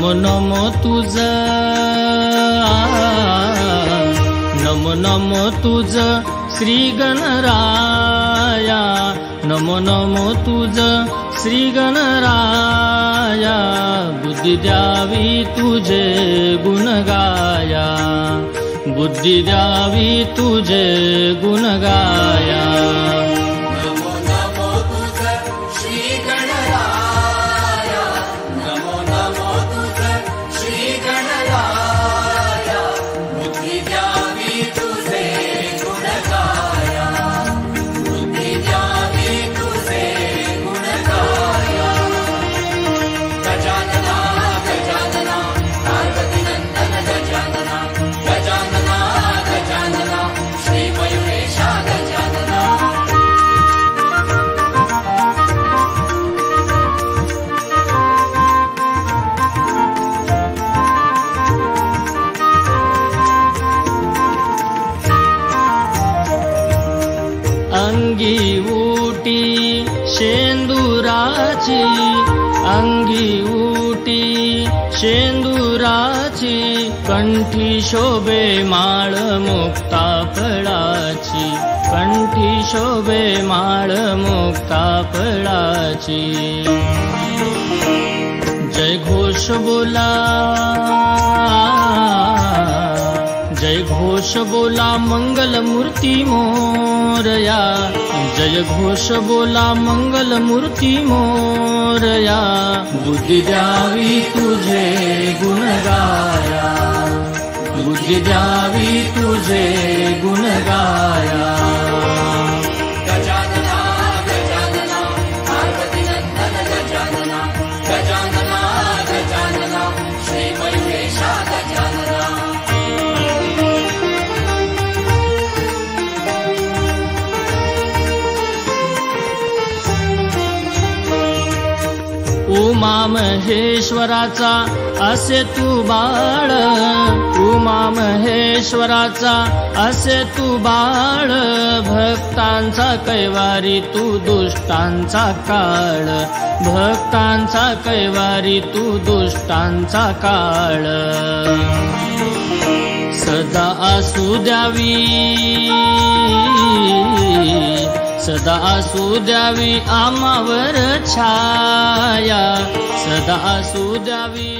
नमो नमो तुझ, नमो नमो तुझ श्री गणराया, नमो नमो तुझ श्री गणराया, बुद्धी द्यावी तुझे गुण गाया, बुद्धी द्यावी तुझे गुण गाया। अंगी उटी शेंदुराची, अंगी उटी शेंदुराची, कंठी शोभे माळ मुक्ता फळाची, कंठी शोभे माळ मुक्ता फळाची। जय घोष बोला, जय घोष बोला मंगल मूर्ती मोरया, जय घोष बोला मंगल मूर्ती मोरया, बुद्धी द्यावी तुझे गुण गाया, बुद्धी द्यावी तुझे गुण गाया। गजानना गजानना पार्वती नंदन गजानना, गजानना गजानना श्री मयुरेशा गजानना। उमा महेश्वराचा असे तू बाळ, उमा महेश्वराचा असे तू बाळ, भक्तांचा कैवारी तू दुष्टांचा काळ, भक्तांचा कैवारी तू दुष्टांचा काळ। सदा असू द्यावी, सदा असू द्यावी आम्हावर छाया, सदा असू द्यावी